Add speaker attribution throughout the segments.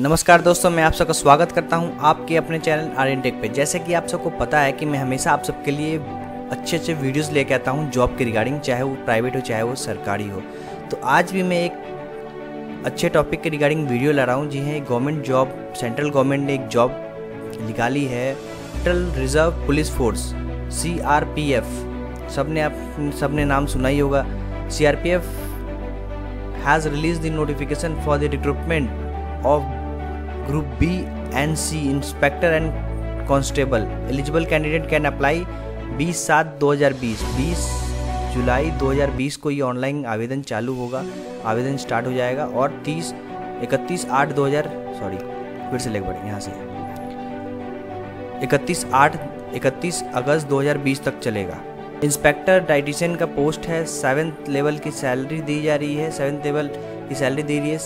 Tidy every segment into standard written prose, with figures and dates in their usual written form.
Speaker 1: नमस्कार दोस्तों, मैं आप सबका स्वागत करता हूं आपके अपने चैनल आर्यन टेक पे। जैसे कि आप सबको पता है कि मैं हमेशा आप सबके लिए अच्छे अच्छे वीडियोस लेके आता हूं जॉब के रिगार्डिंग, चाहे वो प्राइवेट हो चाहे वो सरकारी हो। तो आज भी मैं एक अच्छे टॉपिक के रिगार्डिंग वीडियो ला रहा हूं। जी हाँ, गवर्नमेंट जॉब, सेंट्रल गवर्नमेंट ने एक जॉब निकाली है, central reserve police force CRPF। सबने नाम सुना ही होगा। CRPF has release the notification for the recruitment of Group B and C inspector and constable. Eligible candidate can apply 20/7/2020 20 जुलाई 2020 को ये ऑनलाइन आवेदन चालू होगा, आवेदन स्टार्ट हो जाएगा और 31 अगस्त 2020 तक चलेगा। इंस्पेक्टर डाइटिशियन का पोस्ट है, 7th लेवल की सैलरी दी जा रही है। 7th लेवल की सैलरी दी रही है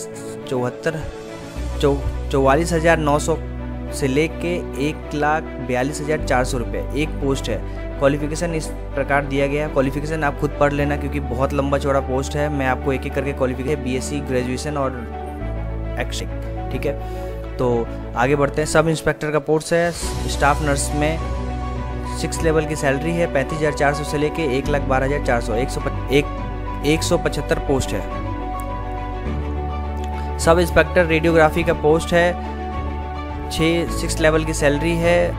Speaker 1: 44,900 से लेके 1,42,400 रुपये एक पोस्ट है। क्वालिफिकेशन इस प्रकार दिया गया है, क्वालिफिकेशन आप खुद पढ़ लेना क्योंकि बहुत लंबा चौड़ा पोस्ट है। मैं आपको एक एक करके क्वालिफिकेशन BSc ग्रेजुएशन और एक्शन, ठीक है। तो आगे बढ़ते हैं। सब इंस्पेक्टर का पोस्ट है, स्टाफ नर्स में 6th लेवल की सैलरी है 35,400 से लेके 1,12,400 175 पोस्ट है। सब इंस्पेक्टर रेडियोग्राफी का पोस्ट है, 6th लेवल की सैलरी है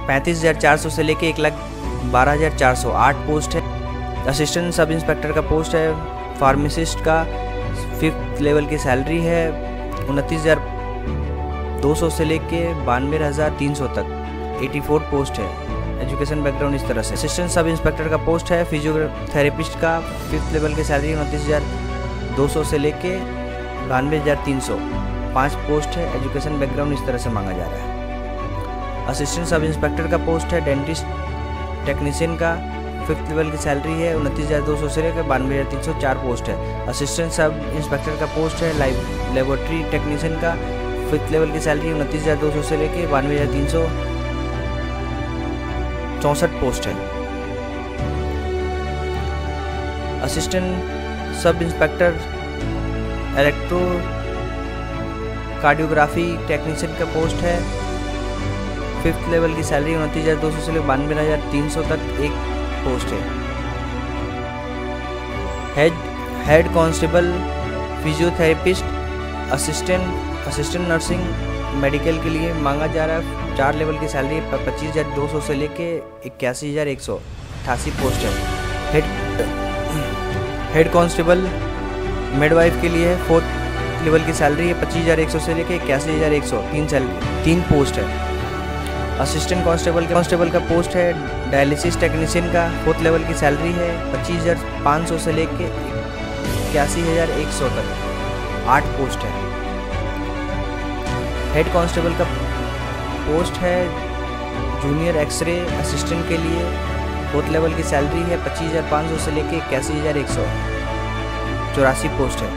Speaker 1: 35,400 से लेके 1,12,400 8 पोस्ट है। असिस्टेंट सब इंस्पेक्टर का पोस्ट है, फार्मासिस्ट का 5th लेवल की सैलरी है 29,200 से लेके 92,300 तक 84 पोस्ट है। एजुकेशन बैकग्राउंड इस तरह से। असिस्टेंट सब इंस्पेक्टर का पोस्ट है, फिजियोथेरेपिस्ट का 5th लेवल की सैलरी 29,200 से लेके 92,300 5 पोस्ट है। एजुकेशन बैकग्राउंड इस तरह से मांगा जा रहा है। असिस्टेंट सब इंस्पेक्टर का पोस्ट है, डेंटिस्ट टेक्नीशियन का 5th लेवल की सैलरी है 29,200 से लेकर 92,300 4 पोस्ट है। असिस्टेंट सब इंस्पेक्टर का पोस्ट है, लेबोरेटरी टेक्नीशियन का 5th लेवल की सैलरी 29,200 से लेकर 92,300 64 पोस्ट है। Assistant sub inspector electro cardiography technician का पोस्ट है, 5th लेवल की सैलरी 29,200 से लेकर 92,300 तक एक पोस्ट है। Head constable physiotherapist assistant nursing medical के लिए मांगा जा रहा है। 4 लेवल की सैलरी 25,200 से लेके 81,188 पोस्ट है। हेड कांस्टेबल मिडवाइफ के लिए 4th लेवल की सैलरी है 25,100 से लेके 81,100 3 पोस्ट है। असिस्टेंट कांस्टेबल का पोस्ट है, डायलिसिस टेक्नीशियन का 4th लेवल की सैलरी है 25,500 से लेके 81,100 तक 8 पोस्ट है। हेड कांस्टेबल का पोस्ट है, जूनियर एक्सरे असिस्टेंट के लिए 4th लेवल की सैलरी है 25,500 से लेके 81,100 84 पोस्ट है।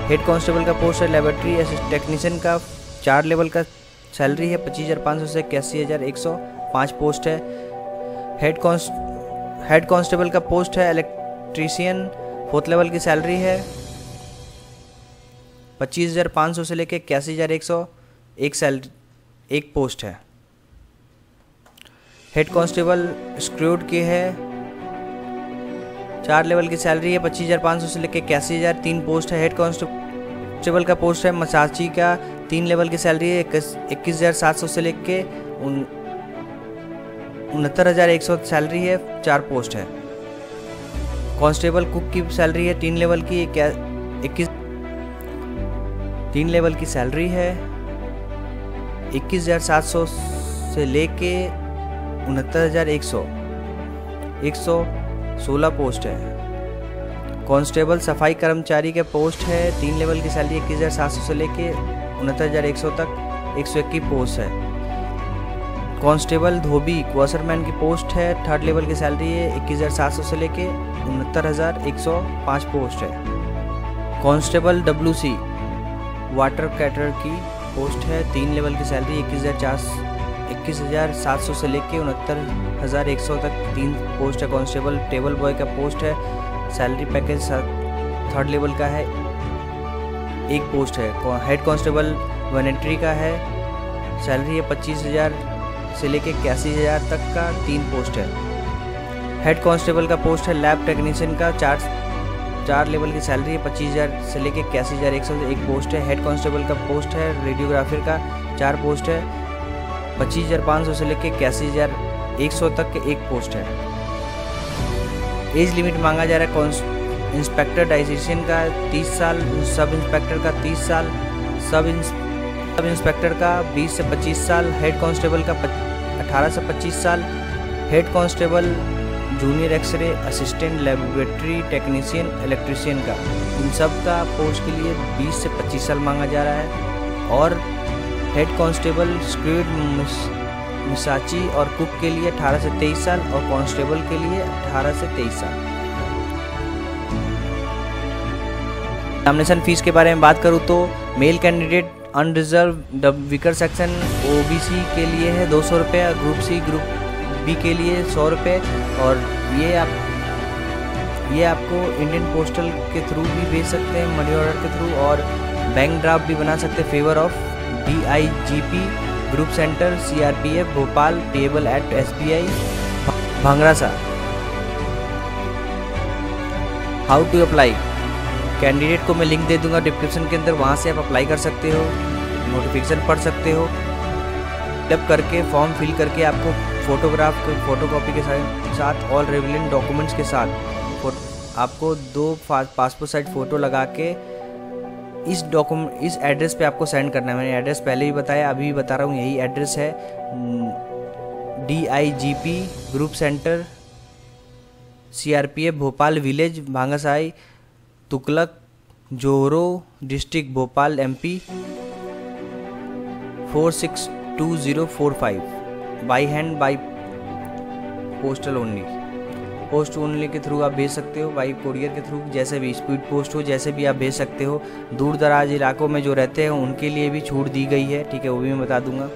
Speaker 1: हेड कांस्टेबल का पोस्ट है, लेबोरेटरी टेक्नीशियन का 4 लेवल का सैलरी है 25,500 से 81,100 5 पोस्ट है। हेड कांस्टेबल का पोस्ट है, इलेक्ट्रीशियन 4th लेवल की सैलरी है 25,500 से लेके 81,100 एक पोस्ट है। हेड कांस्टेबल स्क्रूड की है, 4 लेवल की सैलरी है 25,500 से लेकर 81,000 3 पोस्ट है। हेड कांस्टेबल का पोस्ट है, मसाची का 3 लेवल की सैलरी है 21,700 से लेकर 69,100 सैलरी है 4 पोस्ट है। कांस्टेबल कुक की सैलरी है 3 लेवल की 3 लेवल की सैलरी है 21,700 से लेके 69,100 116 पोस्ट है। कांस्टेबल सफाई कर्मचारी के पोस्ट है, 3 लेवल की सैलरी 21,700 से लेके 69,100 तक 121 पोस्ट है। कांस्टेबल धोबी वॉशरमैन की पोस्ट है, 3rd लेवल की सैलरी है 21,700 से लेके 69,105 पोस्ट है। कांस्टेबल WC वाटर कैटर की पोस्ट है, 3 लेवल की सैलरी 21,700 से लेके 69,100 तक 3 पोस्ट है। कांस्टेबल टेबल बॉय का पोस्ट है, सैलरी पैकेज 3rd लेवल का है, 1 पोस्ट है। हेड कांस्टेबल वॉलंटरी का है, सैलरी है 25,000 से लेके 81,000 तक का 3 पोस्ट है। हेड कांस्टेबल का पोस्ट है, लैब टेक्नीशियन का 4 लेवल की सैलरी है, 25,000 से लेके 81,100 एक पोस्ट है। हेड कांस्टेबल का पोस्ट है, रेडियोग्राफर का 4 पोस्ट है, 25,500 से लेके 81,100 तक के एक पोस्ट है। एज लिमिट मांगा जा रहा है इंस्पेक्टर डाइटिशियन का 30 साल, सब इंस्पेक्टर का 30 साल, सब इंस्पेक्टर का 20 से 25 साल, हेड कांस्टेबल का 18 से 25 साल, head constable junior X-ray assistant laboratory technician electrician का, इन सब का पोस्ट के लिए 20 से 25 साल मांगा जा रहा है। और हेड कांस्टेबल स्क्वाड मिसाची और कुक के लिए 18 से 23 साल और कांस्टेबल के लिए 18 से 23 साल। एग्जामिनेशन फीस के बारे में बात करूँ तो male candidate unreserved weaker section OBC के लिए है 200 रुपये, ग्रुप सी ग्रुप बी के लिए 100 रुपये। और ये आपको इंडियन पोस्टल के थ्रू भी भेज सकते हैं, मनी ऑर्डर के थ्रू, और बैंक ड्राफ्ट भी बना सकते हैं favour of DIGP group centre CRPF Bhopal payable at SBI Bhangrasa. How to apply, candidate को मैं लिंक दे दूंगा डिस्क्रिप्शन के अंदर, वहाँ से आप अप्लाई कर सकते हो, नोटिफिकेशन पढ़ सकते हो, फिलअप करके फॉर्म फिल करके आपको फोटोकॉपी के साथ ऑल रेलेवेंट डॉक्यूमेंट्स के साथ आपको 2 पासपोर्ट साइज फ़ोटो लगा के इस एड्रेस पे आपको सेंड करना है। मैंने एड्रेस पहले भी बताया, अभी भी बता रहा हूँ, यही एड्रेस है DIGP group centre CRPF Bhopal village Bhangasai Tughlaq जोरो district Bhopal MP 462045 by hand by postal only, post only के थ्रू आप भेज सकते हो, बाई कोरियर के थ्रू, जैसे भी स्पीड पोस्ट हो जैसे भी आप भेज सकते हो। दूर दराज इलाकों में जो रहते हैं उनके लिए भी छूट दी गई है, ठीक है, वो भी मैं बता दूंगा।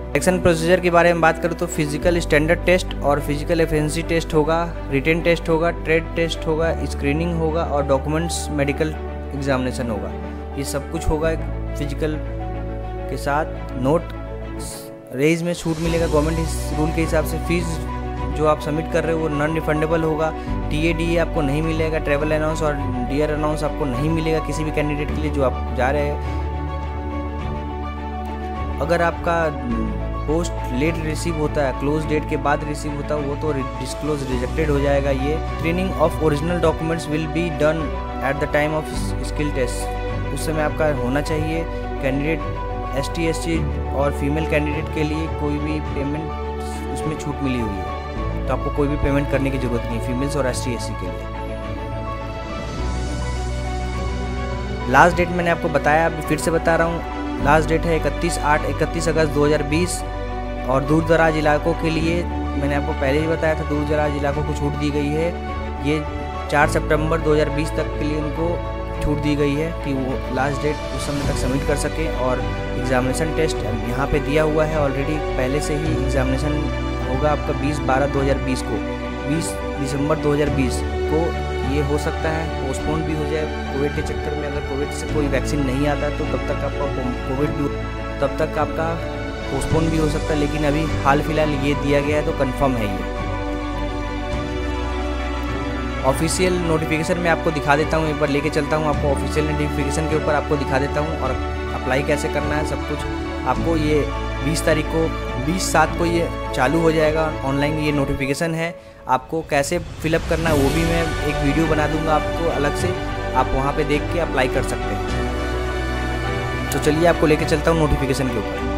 Speaker 1: सिलेक्शन प्रोसीजर के बारे में बात करूँ तो फिजिकल स्टैंडर्ड टेस्ट और फिजिकल एफिशिएंसी टेस्ट होगा, रिटन टेस्ट होगा, ट्रेड टेस्ट होगा, स्क्रीनिंग होगा और डॉक्यूमेंट्स मेडिकल एग्जामिनेशन होगा। ये सब कुछ होगा फिजिकल के साथ। नोट रेज में छूट मिलेगा गवर्नमेंट इस रूल के हिसाब से। फीस जो आप सबमिट कर रहे हो वो नॉन रिफंडेबल होगा। TADA आपको नहीं मिलेगा, ट्रैवल अलाउंस और डियर अलाउंस आपको नहीं मिलेगा किसी भी कैंडिडेट के लिए जो आप जा रहे हैं। अगर आपका पोस्ट लेट रिसीव होता है, क्लोज डेट के बाद रिसीव होता है, वो तो डिस्क्लोज रिजेक्टेड हो जाएगा। ये training of original documents will be done at the time of skill test, उस समय आपका होना चाहिए। कैंडिडेट ST SC और फीमेल कैंडिडेट के लिए कोई भी पेमेंट उसमें छूट मिली हुई है, तो आपको कोई भी पेमेंट करने की ज़रूरत नहीं, फीमेल्स और ST SC के लिए। लास्ट डेट मैंने आपको बताया, अभी फिर से बता रहा हूँ, लास्ट डेट है 31 अगस्त 2020। और दूर दराज इलाकों के लिए मैंने आपको पहले ही बताया था, दूर दराज इलाकों को छूट दी गई है। ये 4 सितंबर 2020 तक के लिए उनको छूट दी गई है कि वो लास्ट डेट उस समय तक सबमिट कर सकें। और एग्ज़ामिनेशन टेस्ट यहाँ पे दिया हुआ है ऑलरेडी, पहले से ही एग्ज़ामिनेशन होगा आपका 20/12/2020 को, 20 दिसंबर 2020 को ये हो सकता है पोस्टपोन भी हो जाए कोविड के चक्कर में। अगर कोविड से कोई वैक्सीन नहीं आता तो तब तक आपका पोस्टपोन भी हो सकता है, लेकिन अभी हाल फिलहाल ये दिया गया है तो कंफर्म है ये। ऑफिशियल नोटिफिकेशन में आपको दिखा देता हूँ, एक बार लेके चलता हूँ आपको ऑफिशियल नोटिफिकेशन के ऊपर आपको दिखा देता हूँ, और अप्लाई कैसे करना है सब कुछ आपको। ये 20/7 को ये चालू हो जाएगा ऑनलाइन, ये नोटिफिकेशन है। आपको कैसे फिलअप करना है वो भी मैं एक वीडियो बना दूंगा आपको अलग से, आप वहाँ पे देख के अप्लाई कर सकते हैं। तो चलिए आपको लेके चलता हूँ नोटिफिकेशन के ऊपर।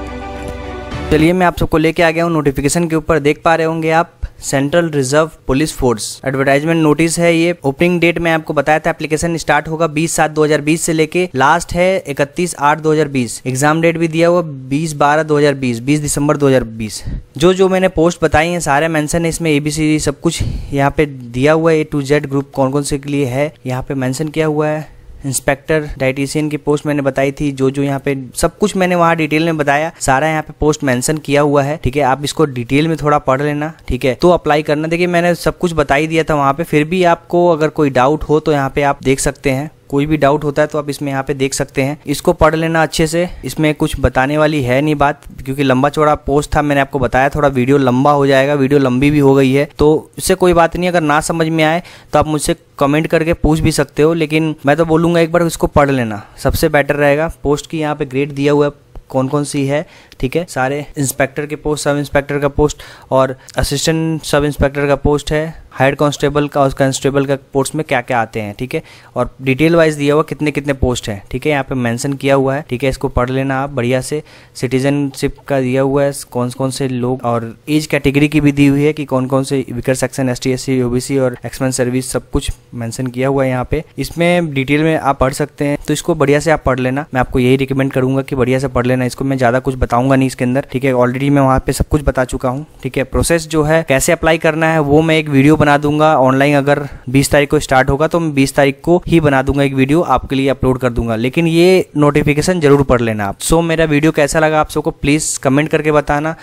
Speaker 1: चलिए मैं आप सबको लेके आ गया हूँ नोटिफिकेशन के ऊपर। देख पा रहे होंगे आप, central reserve police force advertisement notice है ये। ओपनिंग डेट में आपको बताया था, एप्लीकेशन स्टार्ट होगा 20/7/2020 से लेके लास्ट है 31/8/2020। एग्जाम डेट भी दिया हुआ 20/12/2020, 20 दिसंबर 2020। जो मैंने पोस्ट बताई हैं सारे मेंशन है इसमें, ABCD सब कुछ यहाँ पे दिया हुआ है, A to Z ग्रुप कौन कौन से के लिए है यहाँ पे मेंशन किया हुआ है। इंस्पेक्टर डाइटिशियन की पोस्ट मैंने बताई थी, जो यहाँ पे सब कुछ मैंने वहाँ डिटेल में बताया, सारा यहाँ पे पोस्ट मेंशन किया हुआ है, ठीक है। आप इसको डिटेल में थोड़ा पढ़ लेना, ठीक है, तो अप्लाई करना। देखिए मैंने सब कुछ बता ही दिया था वहाँ पे, फिर भी आपको अगर कोई डाउट हो तो यहाँ पे आप देख सकते हैं। कोई भी डाउट होता है तो आप इसमें यहाँ पे देख सकते हैं, इसको पढ़ लेना अच्छे से। इसमें कुछ बताने वाली है नहीं बात, क्योंकि लंबा चौड़ा पोस्ट था, मैंने आपको बताया थोड़ा वीडियो लंबा हो जाएगा, वीडियो लंबी भी हो गई है, तो इससे कोई बात नहीं। अगर ना समझ में आए तो आप मुझसे कमेंट करके पूछ भी सकते हो, लेकिन मैं तो बोलूँगा एक बार इसको पढ़ लेना, सबसे बेटर रहेगा। पोस्ट की यहाँ पे ग्रेड दिया हुआ है कौन कौन सी है, ठीक है। सारे इंस्पेक्टर के पोस्ट, सब इंस्पेक्टर का पोस्ट और असिस्टेंट सब इंस्पेक्टर का पोस्ट है, हेड कांस्टेबल का और कांस्टेबल का पोस्ट में क्या क्या आते हैं, ठीक है। और डिटेल वाइज दिया हुआ कितने कितने पोस्ट हैं, ठीक है, यहाँ पे मेंशन किया हुआ है, ठीक है। इसको पढ़ लेना आप बढ़िया से। सिटीजनशिप का दिया हुआ है कौन कौन से लोग, और एज कैटेगरी की भी दी हुई है कि कौन कौन से vicar section, ST SC OBC और एक्समेन सर्विस, सब कुछ मेंशन किया हुआ है यहाँ पे। इसमें डिटेल में आप पढ़ सकते हैं, तो इसको बढ़िया से आप पढ़ लेना। मैं आपको यही रिकमेंड करूंगा कि बढ़िया से पढ़ लेना इसको। मैं ज़्यादा कुछ बताऊंगा नहीं इसके अंदर, ठीक है, ऑलरेडी मैं वहाँ पे सब कुछ बता चुका हूँ, ठीक है। प्रोसेस जो है कैसे अप्लाई करना है वो मैं एक वीडियो बना दूंगा ऑनलाइन। अगर 20 तारीख को स्टार्ट होगा तो मैं 20 तारीख को ही बना दूंगा एक वीडियो, आपके लिए अपलोड कर दूंगा, लेकिन ये नोटिफिकेशन जरूर पढ़ लेना आप। सो मेरा वीडियो कैसा लगा आप सबको प्लीज़ कमेंट करके बताना।